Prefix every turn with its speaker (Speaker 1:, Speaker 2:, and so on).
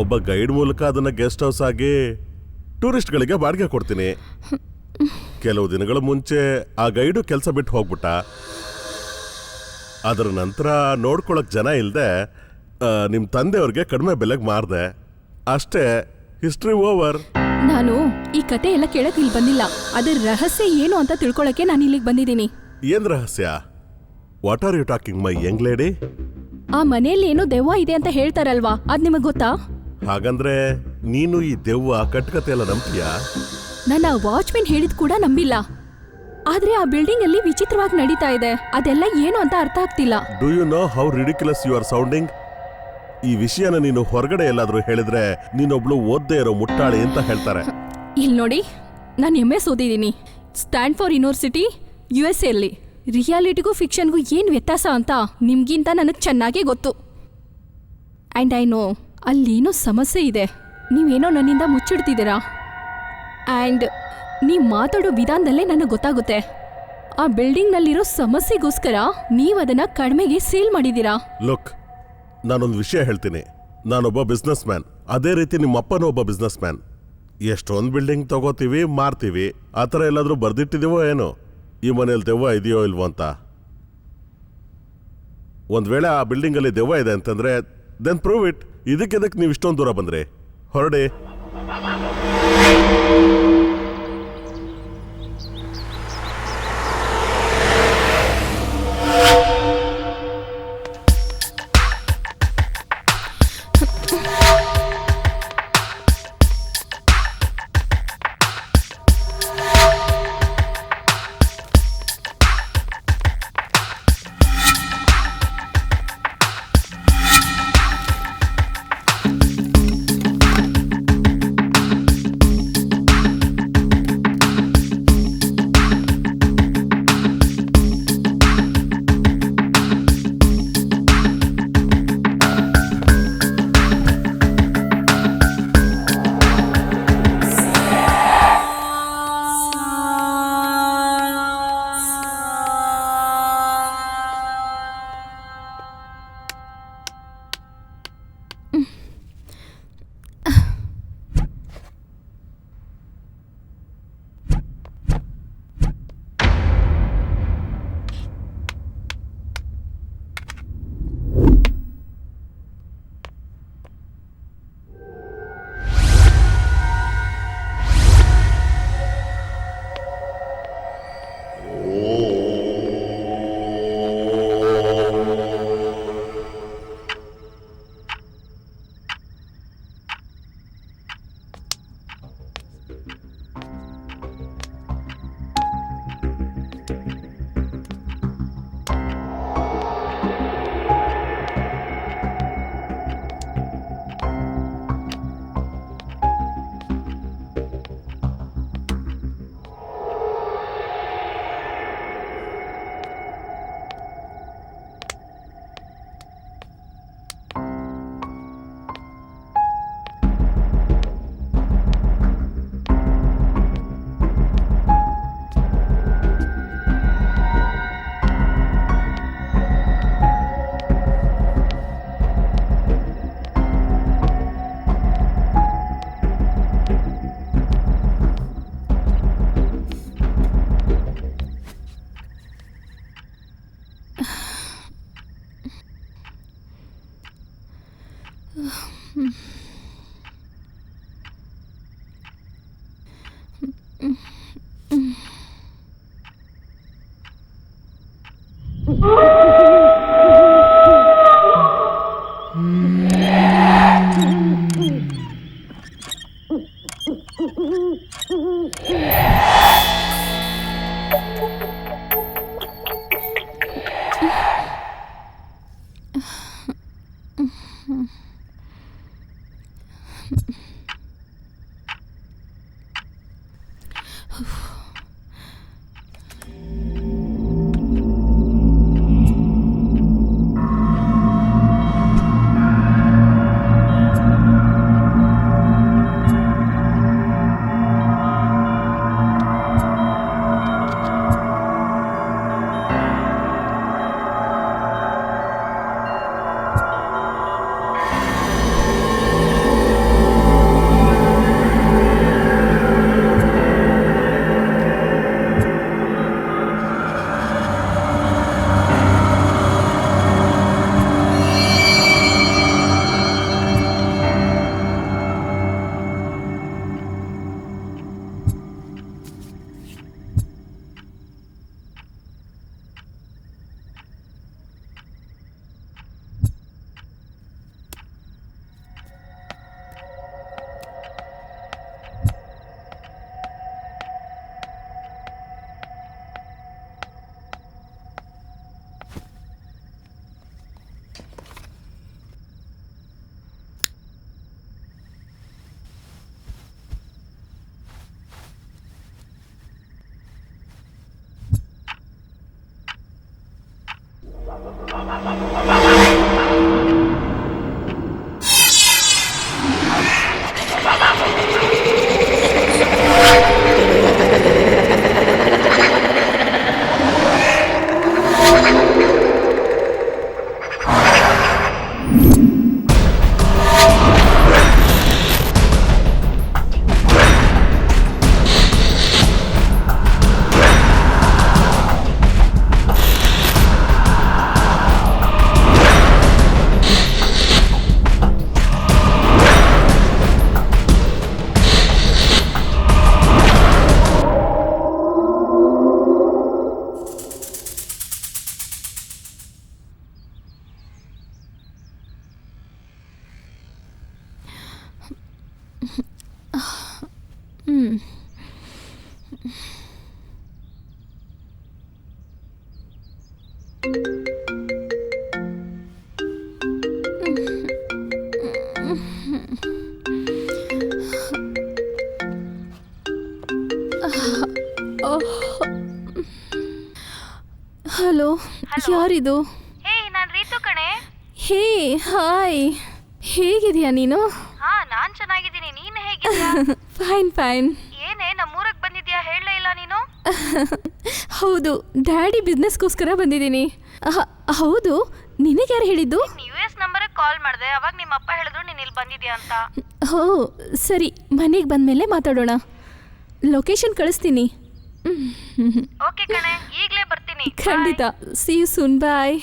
Speaker 1: ಒಬ್ಬ ಗೈಡ್ ಮೂಲಕ ಅದನ್ನ ಗೆಸ್ಟ್ ಹೌಸ್ ಆಗಿ ಟೂರಿಸ್ಟ್ಗಳಿಗೆ ಬಾಡಿಗೆ ಕೊಡ್ತೀನಿ. ಕೆಲವು ದಿನಗಳ ಮುಂಚೆ ಆ ಗೈಡು ಕೆಲಸ ಬಿಟ್ಟು ಹೋಗ್ಬಿಟ್ಟ. ಅದರ ನಂತರ ನೋಡ್ಕೊಳಕ್ ಜನ ಇಲ್ದೆ ನಿಮ್ ತಂದೆಯವ್ರಿಗೆ ಕಡಿಮೆ ಬೆಲೆಗೆ ಮಾರ್ದೆ. ಅಷ್ಟೇ, ಹಿಸ್ಟ್ರಿ ಓವರ್.
Speaker 2: ನಾನು ಈ ಕತೆ ಎಲ್ಲ ಕೇಳಕ್ ಇಲ್ಲಿ ಬಂದಿಲ್ಲ. ಅದರ ರಹಸ್ಯ ಏನು ಅಂತ ತಿಳ್ಕೊಳಕ್ಕೆ ನಾನು ಇಲ್ಲಿಗೆ ಬಂದಿದ್ದೀನಿ.
Speaker 1: ಏನ್ ರಹಸ್ಯ? What are you talking my young lady?
Speaker 2: ಆ ಮನೆಯಲ್ಲಿ ಏನೋ ದೆವ್ವ ಇದೆ ಅಂತ ಹೇಳ್ತಾರಲ್ವಾ, ಅದ್ ನಿಮಗ್ ಗೊತ್ತಾ?
Speaker 1: ಹಾಗಂದ್ರೆ ನೀನು ಈ ದೆವ್ವ ಕಟ್ಕತೆ ಎಲ್ಲ ನಂಬ್ತೀಯಾ?
Speaker 2: ನನ್ನ ವಾಚ್ಮೆನ್ ಹೇಳಿದ್ ಕೂಡ ನಂಬಿಲ್ಲ. ಆದ್ರೆ ಆ ಬಿಲ್ಡಿಂಗ್ ಅಲ್ಲಿ ವಿಚಿತ್ರವಾಗಿ ನಡೀತಾ ಇದೆ. ಅದೆಲ್ಲ ಏನು ಅಂತ ಅರ್ಥ ಆಗ್ತಿಲ್ಲ.
Speaker 1: Do you know how ridiculous you are sounding? ಈ ವಿಷಯನ ನೀನು ಹೊರಗಡೆ ಎಲ್ಲಾದ್ರೂ ಹೇಳಿದ್ರೆ ನೀನೊಬ್ಳು ಓದ್ದೇ ಇರೋ ಮುಟ್ಟಾಳಿ ಅಂತ ಹೇಳ್ತಾರೆ.
Speaker 2: ಇಲ್ಲಿ ನೋಡಿ, ನಾನು MS ಓದಿದ್ದೀನಿ, ಸ್ಟ್ಯಾನ್ಫೋರ್ಡ್ ಯೂನಿವರ್ಸಿಟಿ, USA ಅಲ್ಲಿ. ರಿಯಾಲಿಟಿಗೂ ಫಿಕ್ಷನ್ಗೂ ಏನು ವ್ಯತ್ಯಾಸ ಅಂತ ನಿಮ್ಗಿಂತ ನನಗೆ ಚೆನ್ನಾಗೇ ಗೊತ್ತು. ಆ್ಯಂಡ್ ಐ ನೋ ಅಲ್ಲೇನೋ ಸಮಸ್ಯೆ ಇದೆ. ನೀವೇನೋ ನನ್ನಿಂದ ಮುಚ್ಚಿಡ್ತಿದ್ದೀರಾ. ಆ್ಯಂಡ್ ನೀವು ಮಾತಾಡೋ ವಿಧಾನದಲ್ಲೇ ನನಗೆ ಗೊತ್ತಾಗುತ್ತೆ. ಆ ಬಿಲ್ಡಿಂಗ್ನಲ್ಲಿರೋ ಸಮಸ್ಯೆಗೋಸ್ಕರ ನೀವು ಅದನ್ನು ಕಡಿಮೆಗೆ ಸೇಲ್ ಮಾಡಿದ್ದೀರಾ.
Speaker 1: ಲುಕ್, ನಾನೊಂದು ವಿಷಯ ಹೇಳ್ತೀನಿ. ನಾನೊಬ್ಬ ಬಿಸ್ನೆಸ್ ಮ್ಯಾನ್. ಅದೇ ರೀತಿ ನಿಮ್ಮಪ್ಪನೂ ಒಬ್ಬ ಬಿಸ್ನೆಸ್ ಮ್ಯಾನ್. ಎಷ್ಟೊಂದು ಬಿಲ್ಡಿಂಗ್ ತಗೋತೀವಿ, ಮಾರ್ತೀವಿ. ಆ ಥರ ಎಲ್ಲಾದರೂ ಬರ್ದಿಟ್ಟಿದೀವೋ ಏನೋ ಈ ಮನೇಲಿ ದೆವ್ವ ಇದೆಯೋ ಇಲ್ವೋ ಅಂತ. ಒಂದು ವೇಳೆ ಆ ಬಿಲ್ಡಿಂಗಲ್ಲಿ ದೆವ್ವ ಇದೆ ಅಂತಂದ್ರೆ ದೆನ್ ಪ್ರೂವ್ ಇಟ್. ಇದಕ್ಕೆ ನೀವು ಇಷ್ಟೊಂದು ದೂರ ಬಂದ್ರಿ? ಹೊರಡಿ.
Speaker 2: ಹಲೋ, ಯಾರಿದು?
Speaker 3: ಹೇ ನಾನ್ ರೀತು ಕಣೆ.
Speaker 2: ಹೇ ಹಾಯ್, ಹೇಗಿದೆಯಾ ನೀನು?
Speaker 3: ಹಾ ನಾನ್ ಚೆನ್ನಾಗಿದ್ದೀನಿ, ನೀನ್ ಹೇಗಿದ್ಯಾ?
Speaker 2: Fine fine.
Speaker 3: ಏನೇ ನಮ್ಮೂರಕ್ ಬಂದಿದ್ಯಾ, ಹೇಳಲೇ ಇಲ್ಲ ನೀನು?
Speaker 2: ಹೌದು, ಡ್ಯಾಡಿ ಬಿಸ್ನೆಸ್ಗೋಸ್ಕರ ಬಂದಿದ್ದೀನಿ. ಹೌದು, ನಿನಗೆ ಯಾರು ಹೇಳಿದ್ದು?
Speaker 3: US ನಂಬರ್ಗೆ ಕಾಲ್ ಮಾಡಿದೆ, ಅವಾಗ ನಿಮ್ಮ ಅಪ್ಪ ಹೇಳಿದ್ರು ನೀನ್ ಇಲ್ಲಿ ಬಂದಿದ್ಯಾ ಅಂತ.
Speaker 2: ಹೋ ಸರಿ, ಮನೆಗೆ ಬಂದಮೇಲೆ ಮಾತಾಡೋಣ. ಲೊಕೇಶನ್ ಕಳಿಸ್ತೀನಿ.
Speaker 3: ಓಕೆ ಕಣೆ, ಈಗಲೇ ಬರ್ತೀನಿ.
Speaker 2: ಖಂಡಿತ. See you soon, bye.